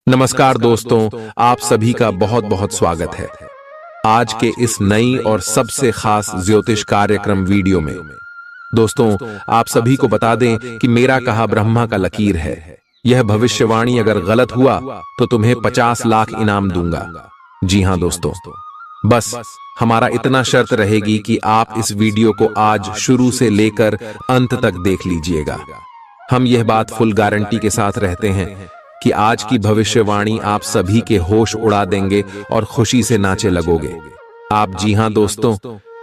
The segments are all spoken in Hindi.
नमस्कार दोस्तों, आप सभी का बहुत बहुत स्वागत है आज के इस नई और सबसे खास ज्योतिष कार्यक्रम वीडियो में। दोस्तों, आप सभी को बता दें कि मेरा कहा ब्रह्मा का लकीर है। यह भविष्यवाणी अगर गलत हुआ तो तुम्हें 50 लाख इनाम दूंगा। जी हां दोस्तों, बस हमारा इतना शर्त रहेगी कि आप इस वीडियो को आज शुरू से लेकर अंत तक देख लीजिएगा। हम यह बात फुल गारंटी के साथ रहते हैं कि आज की भविष्यवाणी आप सभी के होश उड़ा देंगे और खुशी से नाचे लगोगे आप। जी हां दोस्तों,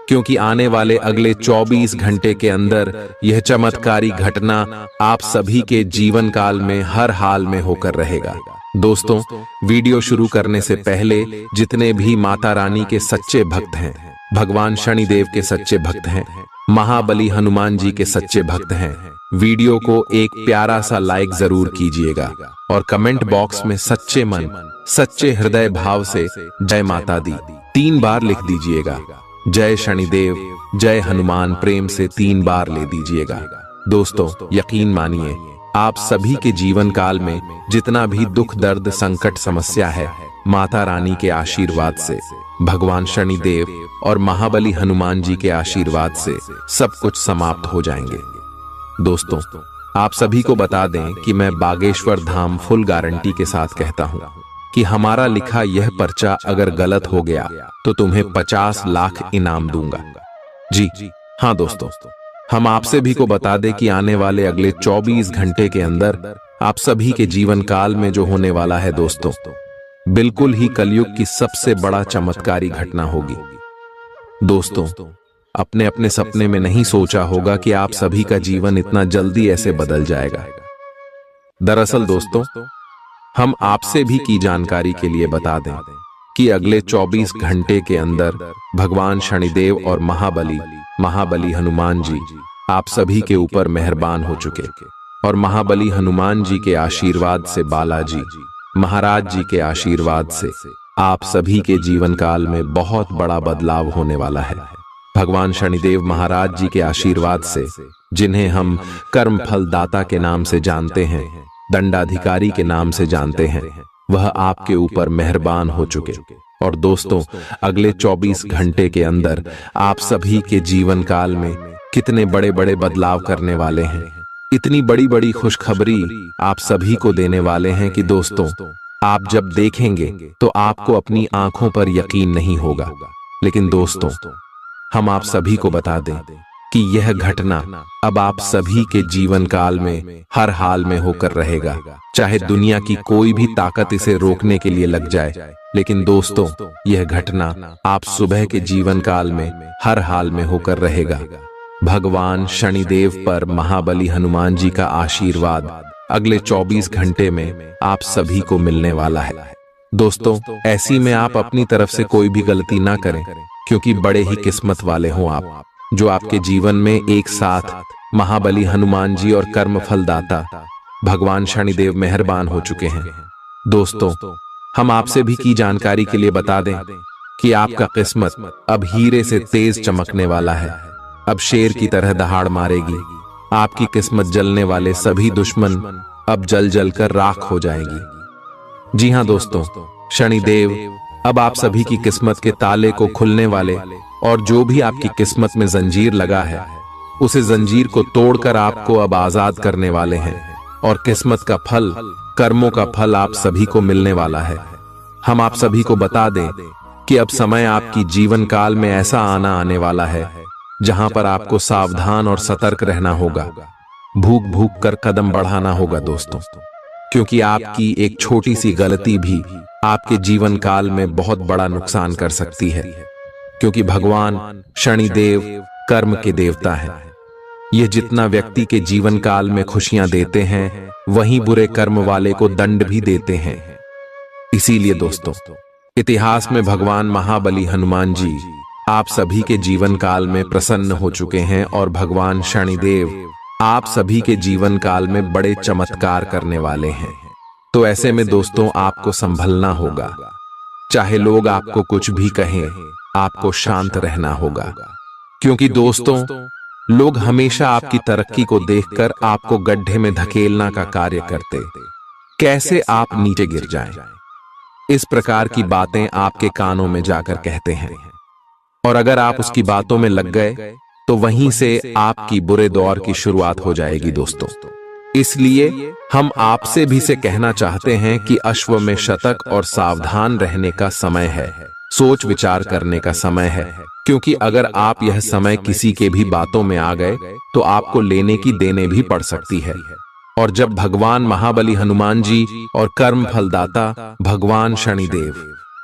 क्योंकि आने वाले अगले 24 घंटे के अंदर यह चमत्कारी घटना आप सभी के जीवन काल में हर हाल में होकर रहेगा। दोस्तों, वीडियो शुरू करने से पहले जितने भी माता रानी के सच्चे भक्त हैं, भगवान शनिदेव के सच्चे भक्त हैं, महाबली हनुमान जी के सच्चे भक्त हैं, वीडियो को एक प्यारा सा लाइक जरूर कीजिएगा और कमेंट बॉक्स में सच्चे मन सच्चे हृदय भाव से जय माता दी 3 बार लिख दीजिएगा। जय शनिदेव, जय हनुमान प्रेम से 3 बार ले दीजिएगा। दोस्तों, यकीन मानिए, आप सभी के जीवन काल में जितना भी दुख दर्द संकट समस्या है, माता रानी के आशीर्वाद से, भगवान शनिदेव और महाबली हनुमान जी के आशीर्वाद से सब कुछ समाप्त हो जाएंगे। दोस्तों, आप सभी को बता दें कि मैं बागेश्वर धाम फुल गारंटी के साथ कहता हूं कि हमारा लिखा यह पर्चा अगर गलत हो गया तो तुम्हें 50 लाख इनाम दूंगा। जी हां दोस्तों, हम आप सभी को बता दें कि आने वाले अगले 24 घंटे के अंदर आप सभी के जीवन काल में जो होने वाला है दोस्तों, बिल्कुल ही कलयुग की सबसे बड़ा चमत्कारी घटना होगी। दोस्तों, अपने अपने सपने में नहीं सोचा होगा कि आप सभी का जीवन इतना जल्दी ऐसे बदल जाएगा। दरअसल दोस्तों, हम आपसे भी की जानकारी के लिए बता दें कि अगले 24 घंटे के अंदर भगवान शनिदेव और महाबली हनुमान जी आप सभी के ऊपर मेहरबान हो चुके और महाबली हनुमान जी के आशीर्वाद से, बालाजी महाराज जी के आशीर्वाद से आप सभी के जीवन काल में बहुत बड़ा बदलाव होने वाला है। भगवान शनिदेव महाराज जी के आशीर्वाद से, जिन्हें हम कर्म फल दाता के नाम से जानते हैं, दंडाधिकारी के नाम से जानते हैं, वह आपके ऊपर मेहरबान हो चुके और दोस्तों, अगले 24 घंटे के अंदर आप सभी के जीवन काल में कितने बड़े बड़े बदलाव करने वाले हैं। इतनी बड़ी बड़ी खुशखबरी आप सभी को देने वाले हैं कि दोस्तों, आप जब देखेंगे तो आपको अपनी आंखों पर यकीन नहीं होगा। लेकिन दोस्तों, हम आप सभी को बता दें कि यह घटना अब आप सभी के जीवन काल में हर हाल में होकर रहेगा, चाहे दुनिया की कोई भी ताकत इसे रोकने के लिए लग जाए। लेकिन दोस्तों, यह घटना आप सुबह के जीवन काल में हर हाल में होकर रहेगा। भगवान शनिदेव पर महाबली हनुमान जी का आशीर्वाद अगले 24 घंटे में आप सभी को मिलने वाला है। दोस्तों, ऐसी में आप अपनी तरफ से कोई भी गलती ना करें, क्योंकि बड़े ही किस्मत वाले हो आप, जो आपके जीवन में एक साथ महाबली हनुमान जी और कर्म फलदाता भगवान शनिदेव मेहरबान हो चुके हैं। दोस्तों, हम आपसे भी की जानकारी के लिए बता दें कि आपका किस्मत अब हीरे से तेज चमकने वाला है, अब शेर की तरह दहाड़ मारेगी। आपकी किस्मत जलने वाले सभी दुश्मन अब जल जल कर राख हो जाएगी। जी हां दोस्तों, शनिदेव अब आप सभी की किस्मत के ताले को खुलने वाले और जो भी आपकी किस्मत में जंजीर लगा है, उसे जंजीर को तोड़कर आपको अब आजाद करने वाले हैं और किस्मत का फल, कर्मों का फल आप सभी को मिलने वाला है। हम आप सभी को बता दें कि अब समय आपकी जीवन काल में ऐसा आने वाला है जहां पर आपको सावधान और सतर्क रहना होगा, भूख भूख कर कदम बढ़ाना होगा दोस्तों, क्योंकि आपकी एक छोटी सी गलती भी आपके जीवन काल में बहुत बड़ा नुकसान कर सकती है। क्योंकि भगवान शनिदेव कर्म के देवता हैं। यह जितना व्यक्ति के जीवन काल में खुशियां देते हैं, वहीं बुरे कर्म वाले को दंड भी देते हैं। इसीलिए दोस्तों, इतिहास में भगवान महाबली हनुमान जी आप सभी के जीवन काल में प्रसन्न हो चुके हैं और भगवान शनिदेव आप सभी के जीवन काल में बड़े चमत्कार करने वाले हैं। तो ऐसे में दोस्तों, आपको संभलना होगा। चाहे लोग आपको कुछ भी कहें, आपको शांत रहना होगा, क्योंकि दोस्तों, लोग हमेशा आपकी तरक्की को देखकर आपको गड्ढे में धकेलना का कार्य करते, कैसे आप नीचे गिर जाएं। इस प्रकार की बातें आपके कानों में जाकर कहते हैं, और अगर आप उसकी बातों में लग गए तो वहीं से आपकी बुरे दौर की शुरुआत हो जाएगी दोस्तों। इसलिए हम आपसे भी से कहना चाहते हैं कि अश्व में शतक और सावधान रहने का समय है, सोच विचार करने का समय है, क्योंकि अगर आप यह समय किसी के भी बातों में आ गए तो आपको लेने की देने भी पड़ सकती है। और जब भगवान महाबली हनुमान जी और कर्म फलदाता भगवान शनिदेव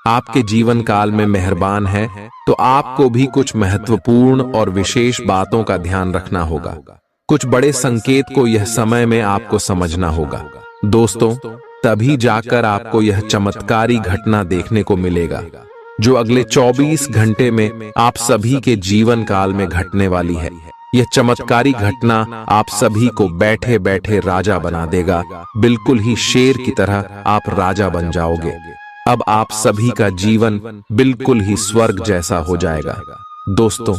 आपके जीवन काल में मेहरबान है, तो आपको भी कुछ महत्वपूर्ण और विशेष बातों का ध्यान रखना होगा। कुछ बड़े संकेत को यह समय में आपको समझना होगा दोस्तों, तभी जाकर आपको यह चमत्कारी घटना देखने को मिलेगा जो अगले 24 घंटे में आप सभी के जीवन काल में घटने वाली है। यह चमत्कारी घटना आप सभी को बैठे बैठे राजा बना देगा, बिल्कुल ही शेर की तरह आप राजा बन जाओगे। अब आप सभी का जीवन बिल्कुल ही स्वर्ग जैसा हो जाएगा दोस्तों।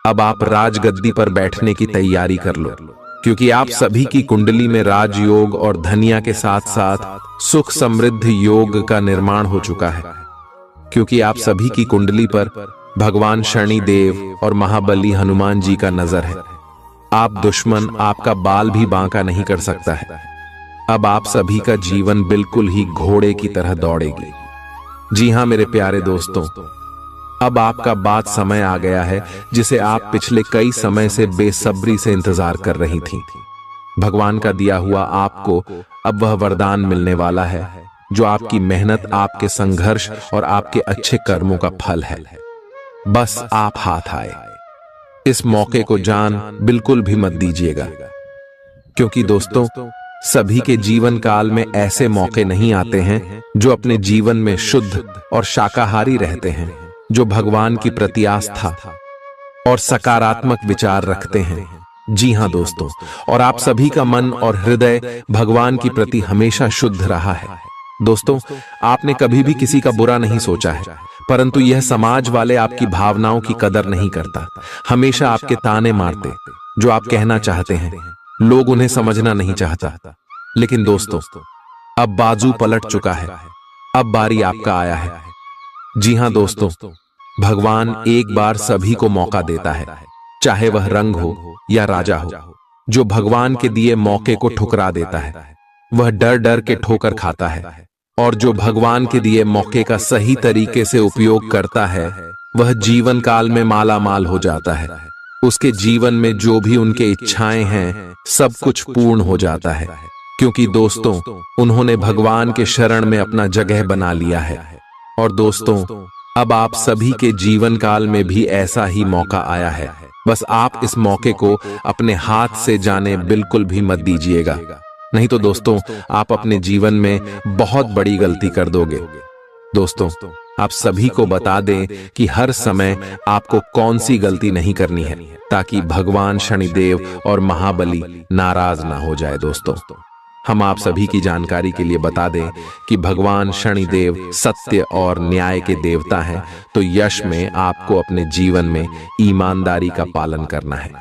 अब आप राजगद्दी पर बैठने की तैयारी कर लो, क्योंकि आप सभी की कुंडली में राजयोग और धनिया के साथ साथ सुख समृद्ध योग का निर्माण हो चुका है, क्योंकि आप सभी की कुंडली पर भगवान शनिदेव और महाबली हनुमान जी का नजर है। आप दुश्मन आपका बाल भी बांका नहीं कर सकता है। अब आप सभी का जीवन बिल्कुल ही घोड़े की तरह दौड़ेगी। जी हां मेरे प्यारे दोस्तों, अब आपका बात समय आ गया है जिसे आप पिछले कई समय से बेसब्री से इंतजार कर रही थीं। भगवान का दिया हुआ आपको अब वह वरदान मिलने वाला है जो आपकी मेहनत, आपके संघर्ष और आपके अच्छे कर्मों का फल है। बस आप हाथ आए। इस मौके को जान बिल्कुल भी मत दीजिएगा, क्योंकि दोस्तों सभी के जीवन काल में ऐसे मौके नहीं आते हैं जो अपने जीवन में शुद्ध और शाकाहारी रहते हैं, जो भगवान की प्रति आस्था और सकारात्मक विचार रखते हैं। जी हां दोस्तों, और आप सभी का मन और हृदय भगवान की प्रति हमेशा शुद्ध रहा है। दोस्तों, आपने कभी भी किसी का बुरा नहीं सोचा है, परंतु यह समाज वाले आपकी भावनाओं की कदर नहीं करता, हमेशा आपके ताने मारते। जो आप कहना चाहते हैं लोग उन्हें समझना नहीं चाहता। लेकिन दोस्तों, अब बाजू पलट चुका है, अब बारी आपका आया है। जी हां दोस्तों, भगवान एक बार सभी को मौका देता है, चाहे वह रंग हो या राजा हो। जो भगवान के दिए मौके को ठुकरा देता है वह डर डर के ठोकर खाता है, और जो भगवान के दिए मौके का सही तरीके से उपयोग करता है वह जीवन काल में माला माल हो जाता है। उसके जीवन में जो भी उनके इच्छाएं हैं सब कुछ पूर्ण हो जाता है, क्योंकि दोस्तों उन्होंने भगवान के शरण में अपना जगह बना लिया है। और दोस्तों, अब आप सभी के जीवन काल में भी ऐसा ही मौका आया है। बस आप इस मौके को अपने हाथ से जाने बिल्कुल भी मत दीजिएगा, नहीं तो दोस्तों आप अपने जीवन में बहुत बड़ी गलती कर दोगे। दोस्तों, आप सभी को बता दें कि हर समय आपको कौन सी गलती नहीं करनी है, ताकि भगवान शनिदेव और महाबली नाराज ना हो जाए। दोस्तों, हम आप सभी की जानकारी के लिए बता दें कि भगवान शनिदेव सत्य और न्याय के देवता हैं, तो यश में आपको अपने जीवन में ईमानदारी का पालन करना है।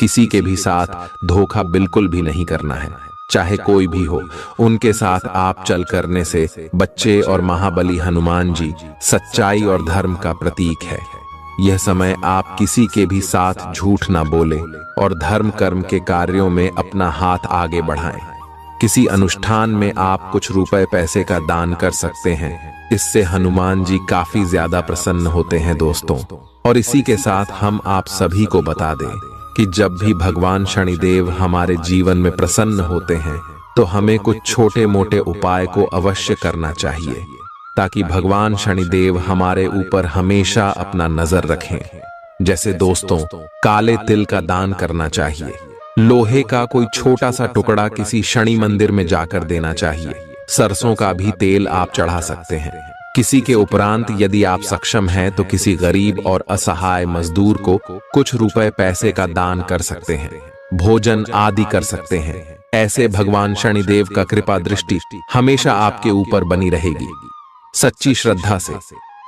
किसी के भी साथ धोखा बिल्कुल भी नहीं करना है, चाहे कोई भी हो। उनके साथ आप चल करने से बच्चे और महाबली हनुमान जी सच्चाई और धर्म का प्रतीक है। यह समय आप किसी के भी साथ झूठ ना बोले और धर्म कर्म के कार्यों में अपना हाथ आगे बढ़ाएं। किसी अनुष्ठान में आप कुछ रुपए पैसे का दान कर सकते हैं, इससे हनुमान जी काफी ज्यादा प्रसन्न होते हैं दोस्तों। और इसी के साथ हम आप सभी को बता दें कि जब भी भगवान शनिदेव हमारे जीवन में प्रसन्न होते हैं तो हमें कुछ छोटे मोटे उपाय को अवश्य करना चाहिए, ताकि भगवान शनिदेव हमारे ऊपर हमेशा अपना नजर रखें। जैसे दोस्तों, काले तिल का दान करना चाहिए, लोहे का कोई छोटा सा टुकड़ा किसी शनि मंदिर में जाकर देना चाहिए, सरसों का भी तेल आप चढ़ा सकते हैं। किसी के उपरांत यदि आप सक्षम हैं तो किसी गरीब और असहाय मजदूर को कुछ रुपए पैसे का दान कर सकते हैं, भोजन आदि कर सकते हैं। ऐसे भगवान शनिदेव का कृपा दृष्टि हमेशा आपके ऊपर बनी रहेगी। सच्ची श्रद्धा से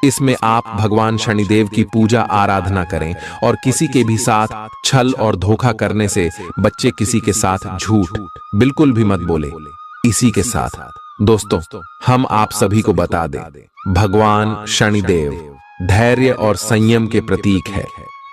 इसमें आप भगवान शनिदेव की पूजा आराधना करें, और किसी के भी साथ छल और धोखा करने से बच्चे किसी के साथ झूठ बिल्कुल भी मत बोले। इसी के साथ दोस्तों, हम आप सभी को बता दें, भगवान शनिदेव धैर्य और संयम के प्रतीक है।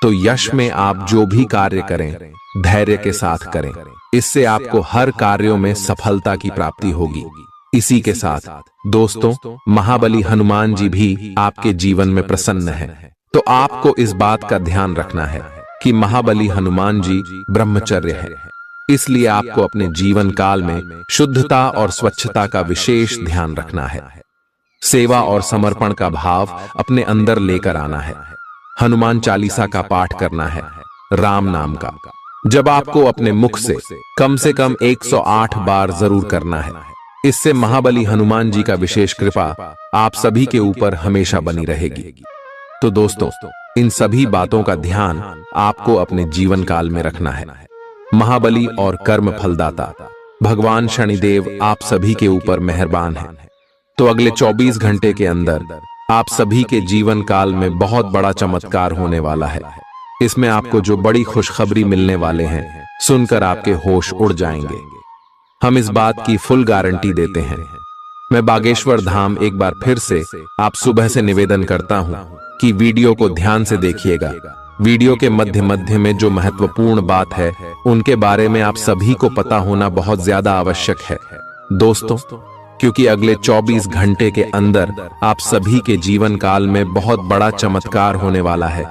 तो यश में आप जो भी कार्य करें, धैर्य के साथ करें। इससे आपको हर कार्यों में सफलता की प्राप्ति होगी। इसी के साथ दोस्तों, महाबली हनुमान जी भी आपके जीवन में प्रसन्न है। तो आपको इस बात का ध्यान रखना है कि महाबली हनुमान जी ब्रह्मचर्य है, इसलिए आपको अपने जीवन काल में शुद्धता और स्वच्छता का विशेष ध्यान रखना है। सेवा और समर्पण का भाव अपने अंदर लेकर आना है। हनुमान चालीसा का पाठ करना है, राम नाम का जब आपको अपने मुख से कम 108 बार जरूर करना है। इससे महाबली हनुमान जी का विशेष कृपा आप सभी के ऊपर हमेशा बनी रहेगी। तो दोस्तों, इन सभी बातों का ध्यान आपको अपने जीवन काल में रखना है। महाबली और कर्म फलदाता भगवान शनिदेव आप सभी के ऊपर मेहरबान हैं। तो अगले 24 घंटे के अंदर आप सभी के जीवन काल में बहुत बड़ा चमत्कार होने वाला है। इसमें आपको जो बड़ी खुशखबरी मिलने वाले हैं, सुनकर आपके होश उड़ जाएंगे। हम इस बात की फुल गारंटी देते हैं। मैं बागेश्वर धाम एक बार फिर से आप सुबह से निवेदन करता हूं कि वीडियो को ध्यान से देखिएगा। वीडियो के मध्य मध्य में जो महत्वपूर्ण बात है, उनके बारे में आप सभी को पता होना बहुत ज्यादा आवश्यक है दोस्तों, क्योंकि अगले 24 घंटे के अंदर आप सभी के जीवन काल में बहुत बड़ा चमत्कार होने वाला है।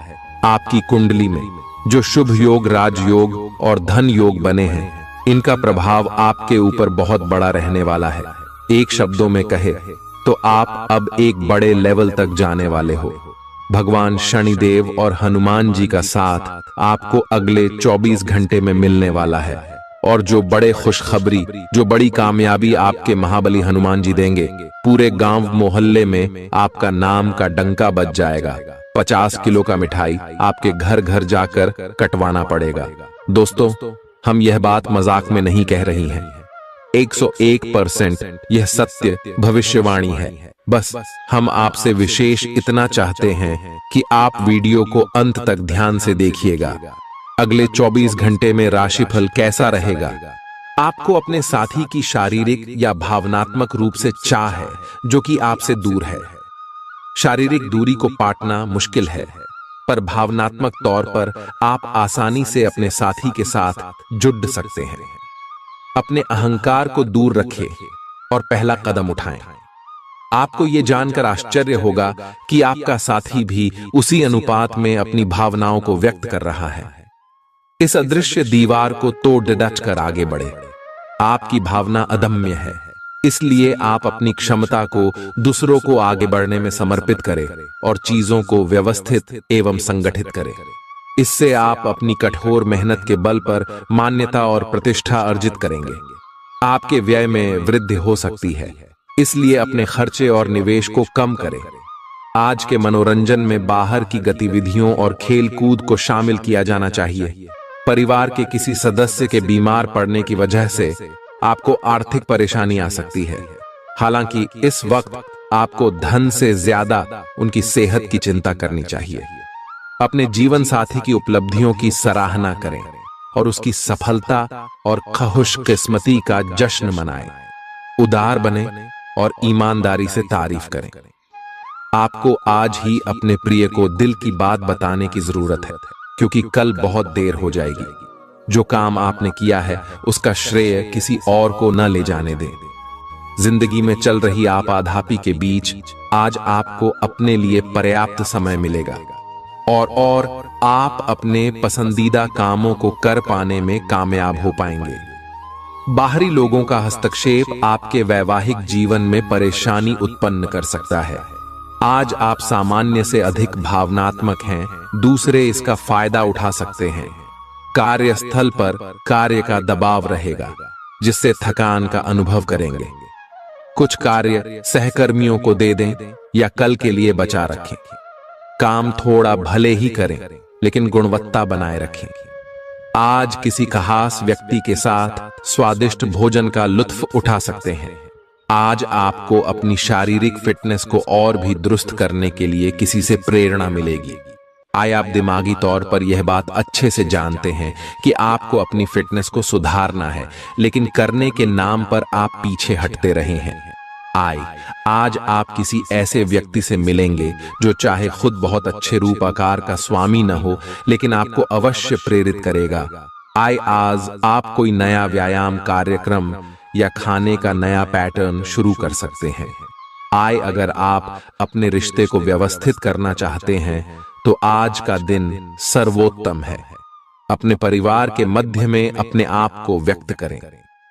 आपकी कुंडली में जो शुभ योग, राजयोग और धन योग बने हैं, इनका प्रभाव आपके ऊपर बहुत बड़ा रहने वाला है। एक शब्दों में कहे तो आप अब एक बड़े लेवल तक जाने वाले हो। भगवान शनिदेव और हनुमान जी का साथ आपको अगले 24 घंटे में मिलने वाला है। और जो बड़े खुशखबरी, जो बड़ी कामयाबी आपके महाबली हनुमान जी देंगे, पूरे गांव मोहल्ले में आपका नाम का डंका बज जाएगा। 50 किलो का मिठाई आपके घर घर जाकर कटवाना पड़ेगा। दोस्तों, हम यह बात मजाक में नहीं कह रही हैं। 101% यह सत्य भविष्यवाणी है। बस हम आपसे विशेष इतना चाहते हैं कि आप वीडियो को अंत तक ध्यान से देखिएगा। अगले 24 घंटे में राशिफल कैसा रहेगा? आपको अपने साथी की शारीरिक या भावनात्मक रूप से चाह है, जो कि आपसे दूर है। शारीरिक दूरी को पाटना मुश्किल है, पर भावनात्मक तौर पर आप आसानी से अपने साथी के साथ जुड़ सकते हैं। अपने अहंकार को दूर रखें और पहला कदम उठाएं। आपको यह जानकर आश्चर्य होगा कि आपका साथी भी उसी अनुपात में अपनी भावनाओं को व्यक्त कर रहा है। इस अदृश्य दीवार को तोड़ डट कर आगे बढ़े। आपकी भावना अदम्य है, इसलिए आप अपनी क्षमता को दूसरों को आगे बढ़ने में समर्पित करें और चीजों को व्यवस्थित एवं संगठित करें। इससे आप अपनी कठोर मेहनत के बल पर मान्यता और प्रतिष्ठा अर्जित करेंगे। आपके व्यय में वृद्धि हो सकती है, इसलिए अपने खर्चे और निवेश को कम करें। आज के मनोरंजन में बाहर की गतिविधियों और खेल कूद को शामिल किया जाना चाहिए। परिवार के किसी सदस्य के बीमार पड़ने की वजह से आपको आर्थिक परेशानी आ सकती है। हालांकि इस वक्त आपको धन से ज्यादा उनकी सेहत की चिंता करनी चाहिए। अपने जीवन साथी की उपलब्धियों की सराहना करें और उसकी सफलता और खुशकिस्मती का जश्न मनाएं। उदार बने और ईमानदारी से तारीफ करें। आपको आज ही अपने प्रिय को दिल की बात बताने की जरूरत है, क्योंकि कल बहुत देर हो जाएगी। जो काम आपने किया है, उसका श्रेय किसी और को न ले जाने दें। जिंदगी में चल रही आपाधापी के बीच आज आपको अपने लिए पर्याप्त समय मिलेगा और आप अपने पसंदीदा कामों को कर पाने में कामयाब हो पाएंगे। बाहरी लोगों का हस्तक्षेप आपके वैवाहिक जीवन में परेशानी उत्पन्न कर सकता है। आज आप सामान्य से अधिक भावनात्मक हैं, दूसरे इसका फायदा उठा सकते हैं। कार्यस्थल पर कार्य का दबाव रहेगा, जिससे थकान का अनुभव करेंगे। कुछ कार्य सहकर्मियों को दे दें या कल के लिए बचा रखें। काम थोड़ा भले ही करें, लेकिन गुणवत्ता बनाए रखें। आज किसी खास व्यक्ति के साथ स्वादिष्ट भोजन का लुत्फ उठा सकते हैं। आज आपको अपनी शारीरिक फिटनेस को और भी दुरुस्त करने के लिए किसी से प्रेरणा मिलेगी। आप दिमागी तौर पर यह बात अच्छे से जानते हैं कि आपको अपनी फिटनेस को सुधारना है, लेकिन करने के नाम पर आप पीछे हटते रहे हैं। आज आप किसी ऐसे व्यक्ति से मिलेंगे जो चाहे खुद बहुत अच्छे रूप आकार का स्वामी न हो, लेकिन आपको अवश्य प्रेरित करेगा। आज आप कोई नया व्यायाम कार्यक्रम या खाने का नया पैटर्न शुरू कर सकते हैं। अगर आप अपने रिश्ते को व्यवस्थित करना चाहते हैं तो आज का दिन सर्वोत्तम है। अपने परिवार के मध्य में अपने आप को व्यक्त करें।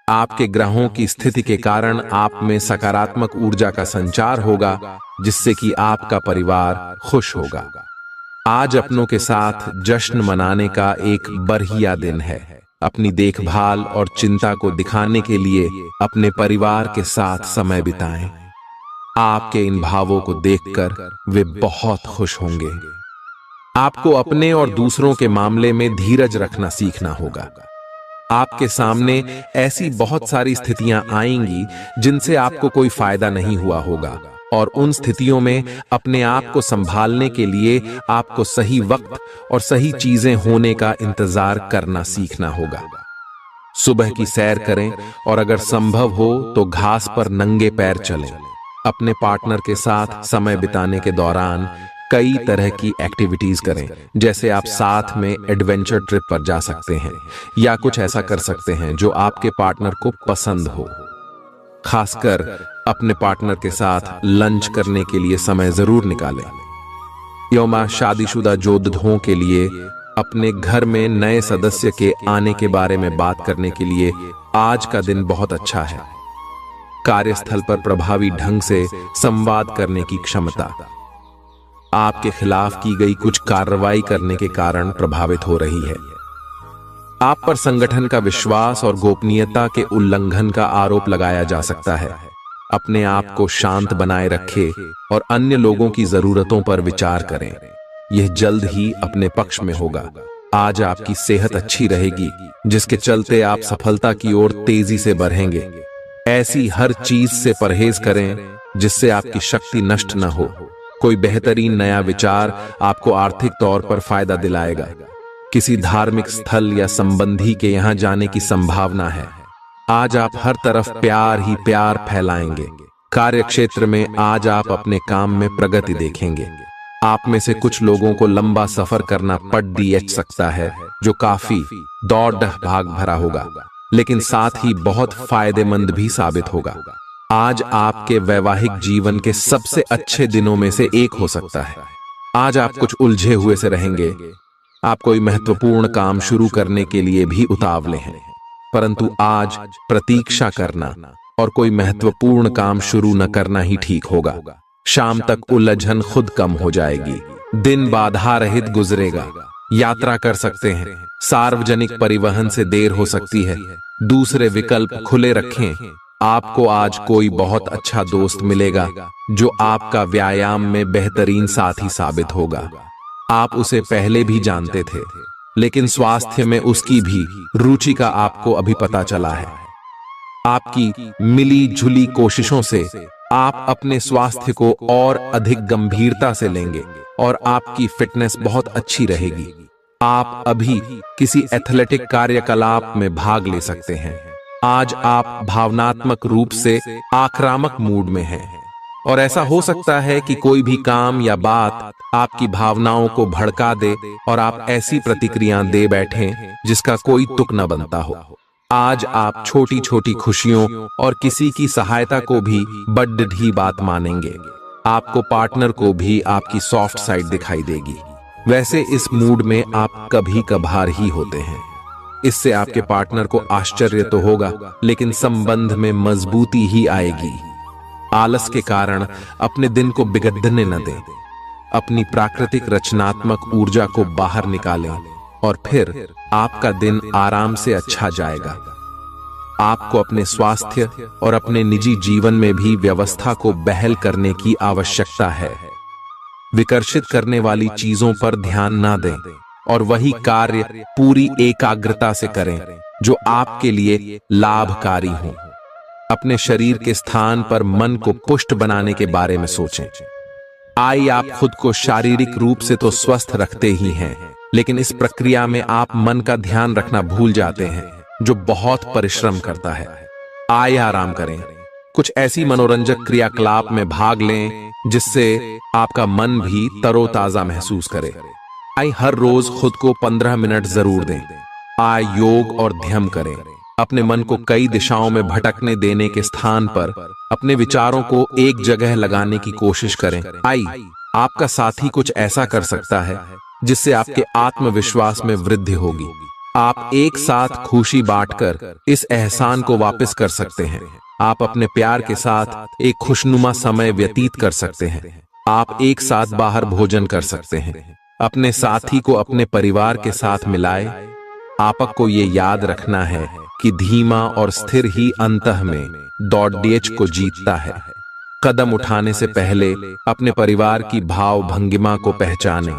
आपके ग्रहों की स्थिति के कारण आप में सकारात्मक ऊर्जा का संचार होगा, जिससे कि आपका परिवार खुश होगा। आज अपनों के साथ जश्न मनाने का एक बढ़िया दिन है। अपनी देखभाल और चिंता को दिखाने के लिए अपने परिवार के साथ समय बिताएं। आपके इन भावों को देखकर वे बहुत खुश होंगे। आपको अपने और दूसरों के मामले में धीरज रखना सीखना होगा। आपके सामने ऐसी बहुत सारी स्थितियां आएंगी जिनसे आपको कोई फायदा नहीं हुआ होगा, और उन स्थितियों में अपने आप को संभालने के लिए आपको सही वक्त और सही चीजें होने का इंतजार करना सीखना होगा। सुबह की सैर करें और अगर संभव हो तो घास पर नंगे पैर चलें। अपने पार्टनर के साथ समय बिताने के दौरान कई तरह की एक्टिविटीज करें, जैसे आप साथ में एडवेंचर ट्रिप पर जा सकते हैं या कुछ ऐसा कर सकते हैं जो आपके पार्टनर को पसंद हो। खासकर अपने पार्टनर के साथ लंच करने के लिए समय जरूर निकालें। यौमा शादीशुदा जोधों के लिए अपने घर में नए सदस्य के आने के बारे में बात करने के लिए आज का दिन बहुत अच्छा है। कार्यस्थल पर प्रभावी ढंग से संवाद करने की क्षमता आपके खिलाफ की गई कुछ कार्रवाई करने के कारण प्रभावित हो रही है। आप पर संगठन का विश्वास और गोपनीयता के उल्लंघन का आरोप लगाया जा सकता है। अपने आप को शांत बनाए रखें और अन्य लोगों की जरूरतों पर विचार करें। यह जल्द ही अपने पक्ष में होगा। आज आपकी सेहत अच्छी रहेगी, जिसके चलते आप सफलता की ओर तेजी से बढ़ेंगे। ऐसी हर चीज से परहेज करें जिससे आपकी शक्ति नष्ट न हो। कोई बेहतरीन नया विचार आपको आर्थिक तौर पर फायदा दिलाएगा। किसी धार्मिक स्थल या संबंधी के यहां जाने की संभावना है। आज आप हर तरफ प्यार ही प्यार फैलाएंगे। कार्य क्षेत्र में आज आप अपने काम में प्रगति देखेंगे। आप में से कुछ लोगों को लंबा सफर करना पड़ सकता है, जो काफी दौड़ भाग भरा होगा, लेकिन साथ ही बहुत फायदेमंद भी साबित होगा। आज आपके वैवाहिक जीवन के सबसे अच्छे दिनों में से एक हो सकता है। आज आप कुछ उलझे हुए से रहेंगे। आप कोई महत्वपूर्ण काम शुरू करने के लिए भी उतावले हैं, परंतु आज प्रतीक्षा करना और कोई महत्वपूर्ण काम शुरू न करना ही ठीक होगा। शाम तक उलझन खुद कम हो जाएगी। दिन बाधा रहित गुजरेगा। यात्रा कर सकते हैं। सार्वजनिक परिवहन से देर हो सकती है। दूसरे विकल्प खुले रखें। आपको आज कोई बहुत अच्छा दोस्त मिलेगा जो आपका व्यायाम में बेहतरीन साथी साबित होगा। आप उसे पहले भी जानते थे, लेकिन स्वास्थ्य में उसकी भी रुचि का आपको अभी पता चला है। आपकी मिली जुली कोशिशों से आप अपने स्वास्थ्य को और अधिक गंभीरता से लेंगे और आपकी फिटनेस बहुत अच्छी रहेगी। आप अभी किसी एथलेटिक कार्यकलाप में भाग ले सकते हैं। आज आप भावनात्मक रूप से आक्रामक मूड में हैं, और ऐसा हो सकता है कि कोई भी काम या बात आपकी भावनाओं को भड़का दे और आप ऐसी प्रतिक्रिया दे बैठें जिसका कोई तुक न बनता हो। आज आप छोटी छोटी खुशियों और किसी की सहायता को भी बड़ी बात मानेंगे। आपको पार्टनर को भी आपकी सॉफ्ट साइड दिखाई देगी। वैसे इस मूड में आप कभी कभार ही होते हैं। इससे आपके पार्टनर को आश्चर्य तो होगा, लेकिन संबंध में मजबूती ही आएगी। आलस के कारण अपने दिन को बिगड़ने न दें। अपनी प्राकृतिक रचनात्मक ऊर्जा को बाहर निकालें और फिर आपका दिन आराम से अच्छा जाएगा। आपको अपने स्वास्थ्य और अपने निजी जीवन में भी व्यवस्था को बहाल करने की आवश्यकता है। विकर्षित करने वाली चीजों पर ध्यान ना दें और वही कार्य पूरी एकाग्रता से करें जो आपके लिए लाभकारी हो। अपने शरीर के स्थान पर मन को पुष्ट बनाने के बारे में सोचें। आप खुद को शारीरिक रूप से तो स्वस्थ रखते ही हैं, लेकिन इस प्रक्रिया में आप मन का ध्यान रखना भूल जाते हैं, जो बहुत परिश्रम करता है। आराम करें। कुछ ऐसी मनोरंजक क्रियाकलाप में भाग लें जिससे आपका मन भी तरोताजा महसूस करे। आइए हर रोज खुद को 15 मिनट जरूर दें। आइए योग और ध्यान करें। अपने मन को कई दिशाओं में भटकने देने के स्थान पर अपने विचारों को एक जगह लगाने की कोशिश करें। आइए आपका साथी कुछ ऐसा कर सकता है जिससे आपके आत्मविश्वास में वृद्धि होगी। आप एक साथ खुशी बांटकर इस एहसान को वापस कर सकते हैं। आप अपने प्यार के साथ एक खुशनुमा समय व्यतीत कर सकते हैं। आप एक साथ बाहर भोजन कर सकते हैं। अपने साथी को अपने परिवार के साथ मिलाए। आपको ये याद रखना है कि धीमा और स्थिर ही अंतः में दौड़ को जीतता है। कदम उठाने से पहले अपने परिवार की भाव भंगिमा को पहचानें।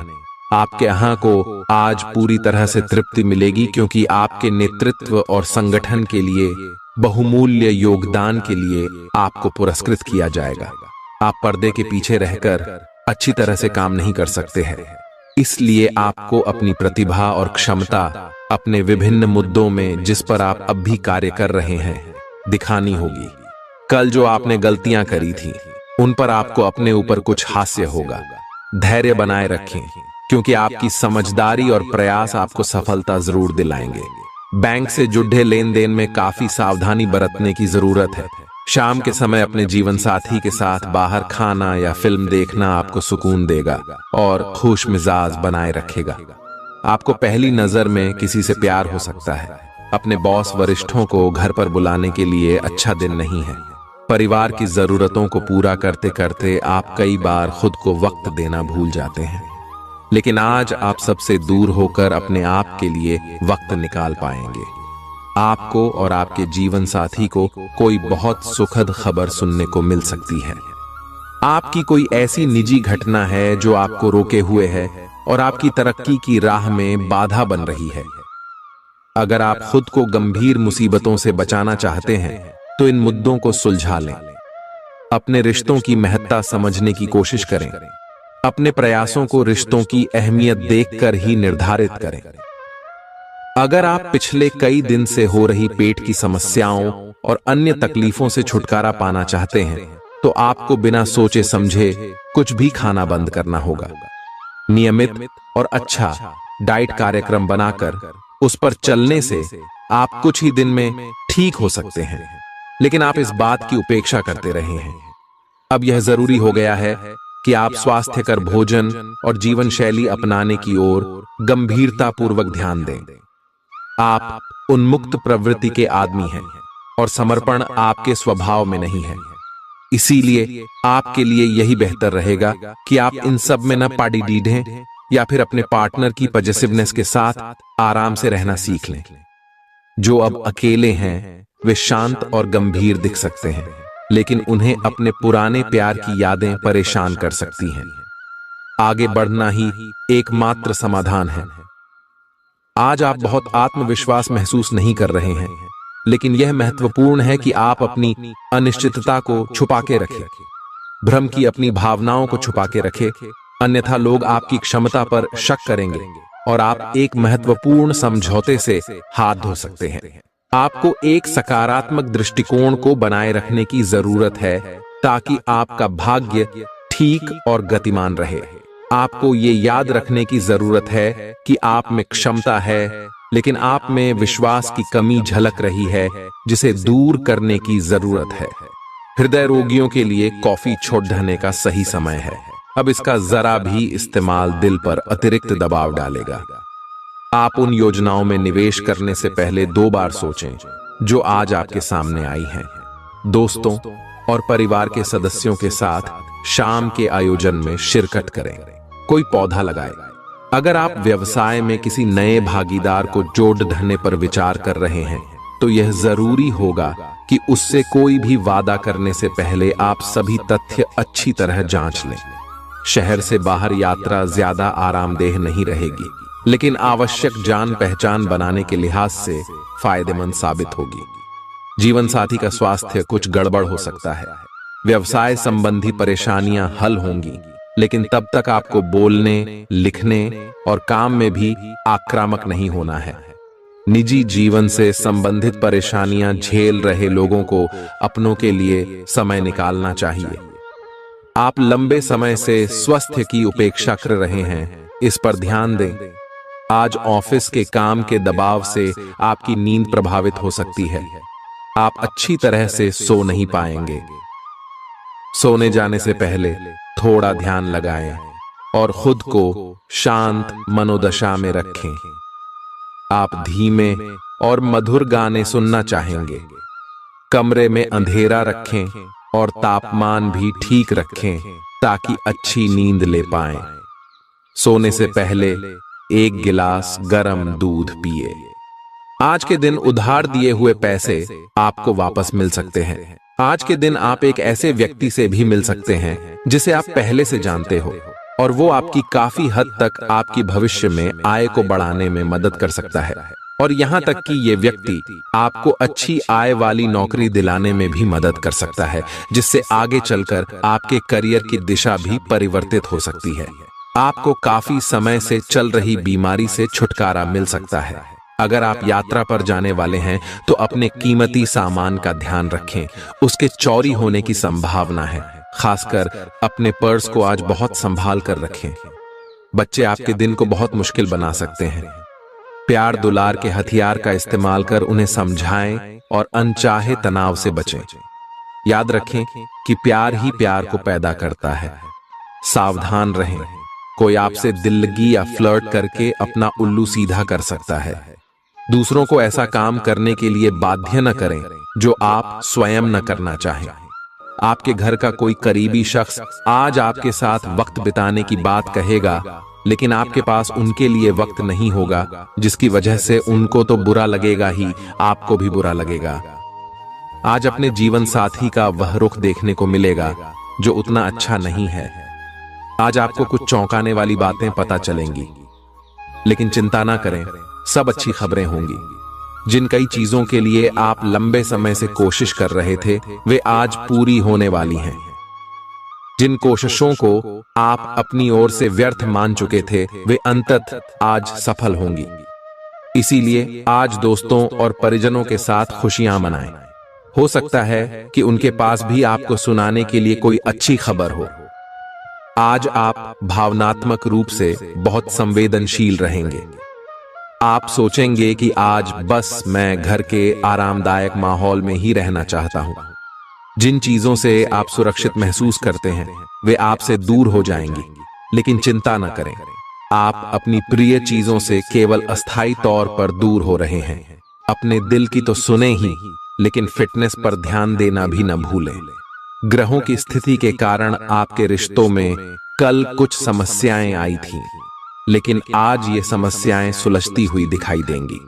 आपके यहाँ को आज पूरी तरह से तृप्ति मिलेगी क्योंकि आपके नेतृत्व और संगठन के लिए बहुमूल्य योगदान के लिए आपको पुरस्कृत किया जाएगा। आप पर्दे के पीछे रहकर अच्छी तरह से काम नहीं कर सकते हैं, इसलिए आपको अपनी प्रतिभा और क्षमता अपने विभिन्न मुद्दों में जिस पर आप अब भी कार्य कर रहे हैं दिखानी होगी। कल जो आपने गलतियां करी थी उन पर आपको अपने ऊपर कुछ हास्य होगा। धैर्य बनाए रखें क्योंकि आपकी समझदारी और प्रयास आपको सफलता जरूर दिलाएंगे। बैंक से जुड़े लेन देन में काफी सावधानी बरतने की जरूरत है। शाम के समय अपने जीवन साथी के साथ बाहर खाना या फिल्म देखना आपको सुकून देगा और खुश मिजाज बनाए रखेगा। आपको पहली नजर में किसी से प्यार हो सकता है। अपने बॉस वरिष्ठों को घर पर बुलाने के लिए अच्छा दिन नहीं है। परिवार की जरूरतों को पूरा करते करते आप कई बार खुद को वक्त देना भूल जाते हैं, लेकिन आज आप सबसे दूर होकर अपने आप के लिए वक्त निकाल पाएंगे। आपको और आपके जीवन साथी को कोई बहुत सुखद खबर सुनने को मिल सकती है। आपकी कोई ऐसी निजी घटना है जो आपको रोके हुए है और आपकी तरक्की की राह में बाधा बन रही है। अगर आप खुद को गंभीर मुसीबतों से बचाना चाहते हैं तो इन मुद्दों को सुलझा लें। अपने रिश्तों की महत्ता समझने की कोशिश करें। अपने प्रयासों को रिश्तों की अहमियत देखकर ही निर्धारित करें। अगर आप पिछले कई दिन से हो रही पेट की समस्याओं और अन्य तकलीफों से छुटकारा पाना चाहते हैं तो आपको बिना सोचे समझे कुछ भी खाना बंद करना होगा। नियमित और अच्छा डाइट कार्यक्रम बनाकर उस पर चलने से आप कुछ ही दिन में ठीक हो सकते हैं, लेकिन आप इस बात की उपेक्षा करते रहे हैं। अब यह जरूरी हो गया है कि आप स्वास्थ्यकर भोजन और जीवन शैली अपनाने की ओर गंभीरतापूर्वक ध्यान दें। आप उन्मुक्त प्रवृत्ति के आदमी हैं और समर्पण आपके स्वभाव में नहीं है। इसीलिए आपके लिए यही बेहतर रहेगा कि आप इन सब में न पाड़ी डीढ़ें या फिर अपने पार्टनर की पॉजिटिवनेस के साथ आराम से रहना सीख लें। जो अब अकेले हैं वे शांत और गंभीर दिख सकते हैं, लेकिन उन्हें अपने पुराने प्यार की यादें परेशान कर सकती हैं। आगे बढ़ना ही एकमात्र समाधान है। आज आप बहुत आत्मविश्वास महसूस नहीं कर रहे हैं, लेकिन यह महत्वपूर्ण है कि आप अपनी अनिश्चितता को छुपा के रखें। भ्रम की अपनी भावनाओं को छुपा के रखें, अन्यथा लोग आपकी क्षमता पर शक करेंगे और आप एक महत्वपूर्ण समझौते से हाथ धो सकते हैं। आपको एक सकारात्मक दृष्टिकोण को बनाए रखने की जरूरत है ताकि आपका भाग्य ठीक और गतिमान रहे। आपको ये याद रखने की जरूरत है कि आप में क्षमता है, लेकिन आप में विश्वास की कमी झलक रही है जिसे दूर करने की जरूरत है। हृदय रोगियों के लिए कॉफी छोड़ देने का सही समय है। अब इसका जरा भी इस्तेमाल दिल पर अतिरिक्त दबाव डालेगा। आप उन योजनाओं में निवेश करने से पहले 2 बार सोचें जो आज आपके सामने आई हैं। दोस्तों और परिवार के सदस्यों के साथ शाम के आयोजन में शिरकत करें। कोई पौधा लगाए। अगर आप व्यवसाय में किसी नए भागीदार को जोड़ धरने पर विचार कर रहे हैं तो यह जरूरी होगा कि उससे कोई भी वादा करने से पहले आप सभी तथ्य अच्छी तरह जांच लें। शहर से बाहर यात्रा ज्यादा आरामदेह नहीं रहेगी, लेकिन आवश्यक जान पहचान बनाने के लिहाज से फायदेमंद साबित होगी। जीवन साथी का स्वास्थ्य कुछ गड़बड़ हो सकता है। व्यवसाय संबंधी परेशानियां हल होंगी, लेकिन तब तक आपको बोलने, लिखने और काम में भी आक्रामक नहीं होना है। निजी जीवन से संबंधित परेशानियां झेल रहे लोगों को अपनों के लिए समय निकालना चाहिए। आप लंबे समय से स्वास्थ्य की उपेक्षा कर रहे हैं, इस पर ध्यान दें। आज ऑफिस के काम के दबाव से आपकी नींद प्रभावित हो सकती है। आप अच्छी तरह से सो नहीं पाएंगे। सोने जाने से पहले थोड़ा ध्यान लगाएं और खुद को शांत मनोदशा में रखें। आप धीमे और मधुर गाने सुनना चाहेंगे। कमरे में अंधेरा रखें और तापमान भी ठीक रखें ताकि अच्छी नींद ले पाएं। सोने से पहले 1 गिलास गर्म दूध पिए। आज के दिन उधार दिए हुए पैसे आपको वापस मिल सकते हैं। आज के दिन आप एक ऐसे व्यक्ति से भी मिल सकते हैं जिसे आप पहले से जानते हो और वो आपकी काफी हद तक आपकी भविष्य में आय को बढ़ाने में मदद कर सकता है। और यहाँ तक कि ये व्यक्ति आपको अच्छी आय वाली नौकरी दिलाने में भी मदद कर सकता है, जिससे आगे चलकर आपके करियर की दिशा भी परिवर्तित हो सकती है। आपको काफी समय से चल रही बीमारी से छुटकारा मिल सकता है। अगर आप यात्रा पर जाने वाले हैं तो अपने कीमती सामान का ध्यान रखें, उसके चोरी होने की संभावना है। खासकर अपने पर्स को आज बहुत संभाल कर रखें। बच्चे आपके दिन को बहुत मुश्किल बना सकते हैं। प्यार दुलार के हथियार का इस्तेमाल कर उन्हें समझाएं और अनचाहे तनाव से बचें। याद रखें कि प्यार ही प्यार को पैदा करता है। सावधान रहें, कोई आपसे दिल्लगी या फ्लर्ट करके अपना उल्लू सीधा कर सकता है। दूसरों को ऐसा काम करने के लिए बाध्य न करें जो आप स्वयं न करना चाहें। आपके घर का कोई करीबी शख्स आज आपके साथ वक्त बिताने की बात कहेगा, लेकिन आपके पास उनके लिए वक्त नहीं होगा, जिसकी वजह से उनको तो बुरा लगेगा ही, आपको भी बुरा लगेगा। आज अपने जीवन साथी का वह रुख देखने को मिलेगा जो उतना अच्छा नहीं है। आज आपको कुछ चौंकाने वाली बातें पता चलेंगी, लेकिन चिंता ना करें, सब अच्छी खबरें होंगी। जिन कई चीजों के लिए आप लंबे समय से कोशिश कर रहे थे, वे आज पूरी होने वाली हैं। जिन कोशिशों को आप अपनी ओर से व्यर्थ मान चुके थे, वे अंततः आज सफल होंगी। इसीलिए आज दोस्तों और परिजनों के साथ खुशियां मनाएं। हो सकता है कि उनके पास भी आपको सुनाने के लिए कोई अच्छी खबर हो। आज आप भावनात्मक रूप से बहुत संवेदनशील रहेंगे। आप सोचेंगे कि आज बस मैं घर के आरामदायक माहौल में ही रहना चाहता हूं। जिन चीजों से आप सुरक्षित महसूस करते हैं, वे आपसे दूर हो जाएंगी, लेकिन चिंता न करें, आप अपनी प्रिय चीजों से केवल अस्थायी तौर पर दूर हो रहे हैं। अपने दिल की तो सुने ही, लेकिन फिटनेस पर ध्यान देना भी न भूलें। ग्रहों की स्थिति के कारण आपके रिश्तों में कल कुछ समस्याएं आई थीं, लेकिन आज ये समस्याएं सुलझती हुई दिखाई देंगी।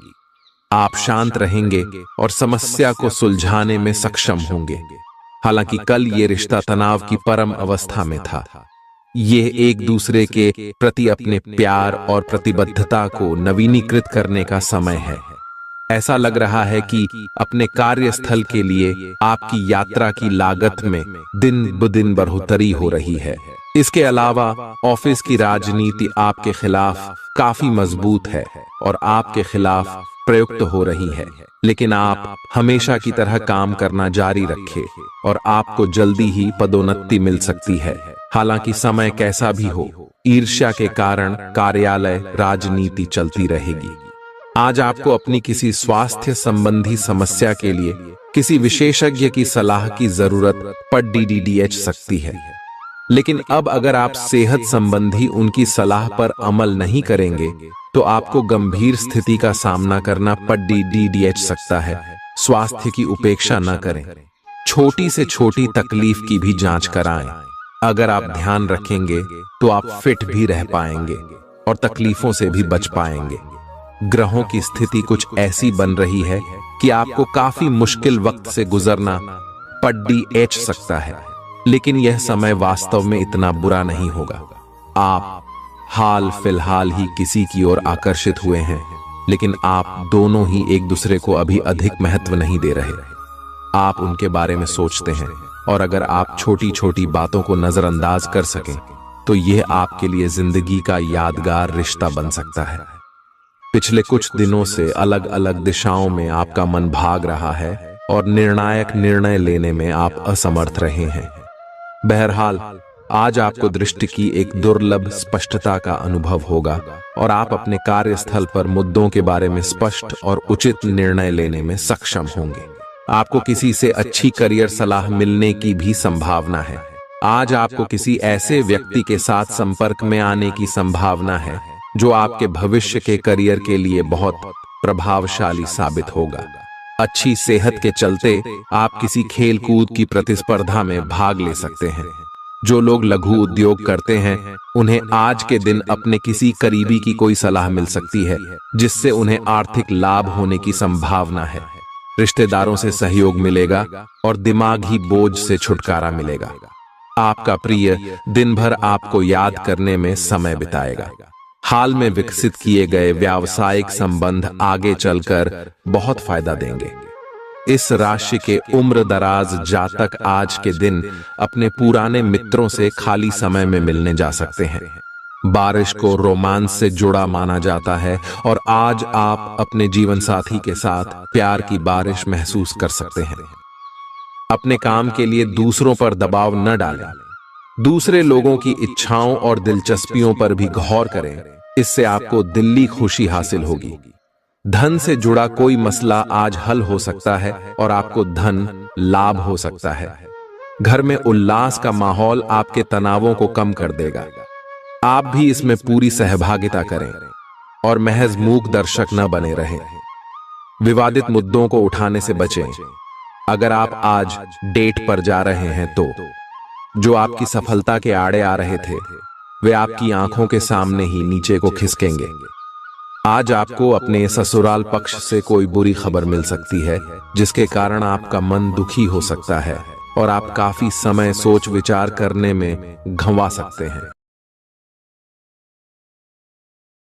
आप शांत रहेंगे और समस्या को सुलझाने में सक्षम होंगे। हालांकि कल ये रिश्ता तनाव की परम अवस्था में था। ये एक दूसरे के प्रति अपने प्यार और प्रतिबद्धता को नवीनीकृत करने का समय है। ऐसा लग रहा है कि अपने कार्यस्थल के लिए आपकी यात्रा की लागत में दिन ब दिन बढ़ोतरी हो रही है। इसके अलावा ऑफिस की राजनीति आपके खिलाफ काफी मजबूत है और आपके खिलाफ प्रयुक्त हो रही है, लेकिन आप हमेशा की तरह काम करना जारी रखें और आपको जल्दी ही पदोन्नति मिल सकती है। हालांकि समय कैसा भी हो, ईर्ष्या के कारण कार्यालय राजनीति चलती रहेगी। आज आपको अपनी किसी स्वास्थ्य संबंधी समस्या के लिए किसी विशेषज्ञ की सलाह की जरूरत पड़ सकती है, लेकिन अब अगर आप सेहत संबंधी उनकी सलाह पर अमल नहीं करेंगे तो आपको गंभीर स्थिति का सामना करना पड़ सकता है। स्वास्थ्य की उपेक्षा न करें, छोटी से छोटी तकलीफ की भी जांच कराएं। अगर आप ध्यान रखेंगे तो आप फिट भी रह पाएंगे और तकलीफों से भी बच पाएंगे। ग्रहों की स्थिति कुछ ऐसी बन रही है कि आपको काफी मुश्किल वक्त से गुजरना पड़ सकता है, लेकिन यह समय वास्तव में इतना बुरा नहीं होगा। आप हाल फिलहाल ही किसी की ओर आकर्षित हुए हैं, लेकिन आप दोनों ही एक दूसरे को अभी अधिक महत्व नहीं दे रहे। आप उनके बारे में सोचते हैं और अगर आप छोटी छोटी बातों को नजरअंदाज कर सकें तो यह आपके लिए जिंदगी का यादगार रिश्ता बन सकता है। पिछले कुछ दिनों से अलग अलग दिशाओं में आपका मन भाग रहा है और निर्णायक निर्णय लेने में आप असमर्थ रहे हैं। बहरहाल, आज आपको दृष्टि की एक दुर्लभ स्पष्टता का अनुभव होगा और आप अपने कार्यस्थल पर मुद्दों के बारे में स्पष्ट और उचित निर्णय लेने में सक्षम होंगे। आपको किसी से अच्छी करियर सलाह मिलने की भी संभावना है। आज आपको किसी ऐसे व्यक्ति के साथ संपर्क में आने की संभावना है जो आपके भविष्य के करियर के लिए बहुत प्रभावशाली साबित होगा। अच्छी सेहत के चलते आप किसी खेल कूद की प्रतिस्पर्धा में भाग ले सकते हैं। जो लोग लघु उद्योग करते हैं, उन्हें आज के दिन अपने किसी करीबी की कोई सलाह मिल सकती है जिससे उन्हें आर्थिक लाभ होने की संभावना है। रिश्तेदारों से सहयोग मिलेगा और दिमागी बोझ से छुटकारा मिलेगा। आपका प्रिय दिन भर आपको याद करने में समय बिताएगा। हाल में विकसित किए गए व्यावसायिक संबंध आगे चलकर बहुत फायदा देंगे। इस राशि के उम्र दराज जातक आज के दिन अपने पुराने मित्रों से खाली समय में मिलने जा सकते हैं। बारिश को रोमांस से जुड़ा माना जाता है और आज आप अपने जीवन साथी के साथ प्यार की बारिश महसूस कर सकते हैं। अपने काम के लिए दूसरों पर दबाव न डालें। दूसरे लोगों की इच्छाओं और दिलचस्पियों पर भी गौर करें। इससे आपको दिल्ली खुशी हासिल होगी। धन से जुड़ा कोई मसला आज हल हो सकता है और आपको धन लाभ हो सकता है। घर में उल्लास का माहौल आपके तनावों को कम कर देगा। आप भी इसमें पूरी सहभागिता करें और महज मूक दर्शक न बने रहें। विवादित मुद्दों को उठाने से बचें। अगर आप आज डेट पर जा रहे हैं तो जो आपकी सफलता के आड़े आ रहे थे, वे आपकी आंखों के सामने ही नीचे को खिसकेंगे। आज आपको अपने ससुराल पक्ष से कोई बुरी खबर मिल सकती है जिसके कारण आपका मन दुखी हो सकता है और आप काफी समय सोच विचार करने में गंवा सकते हैं।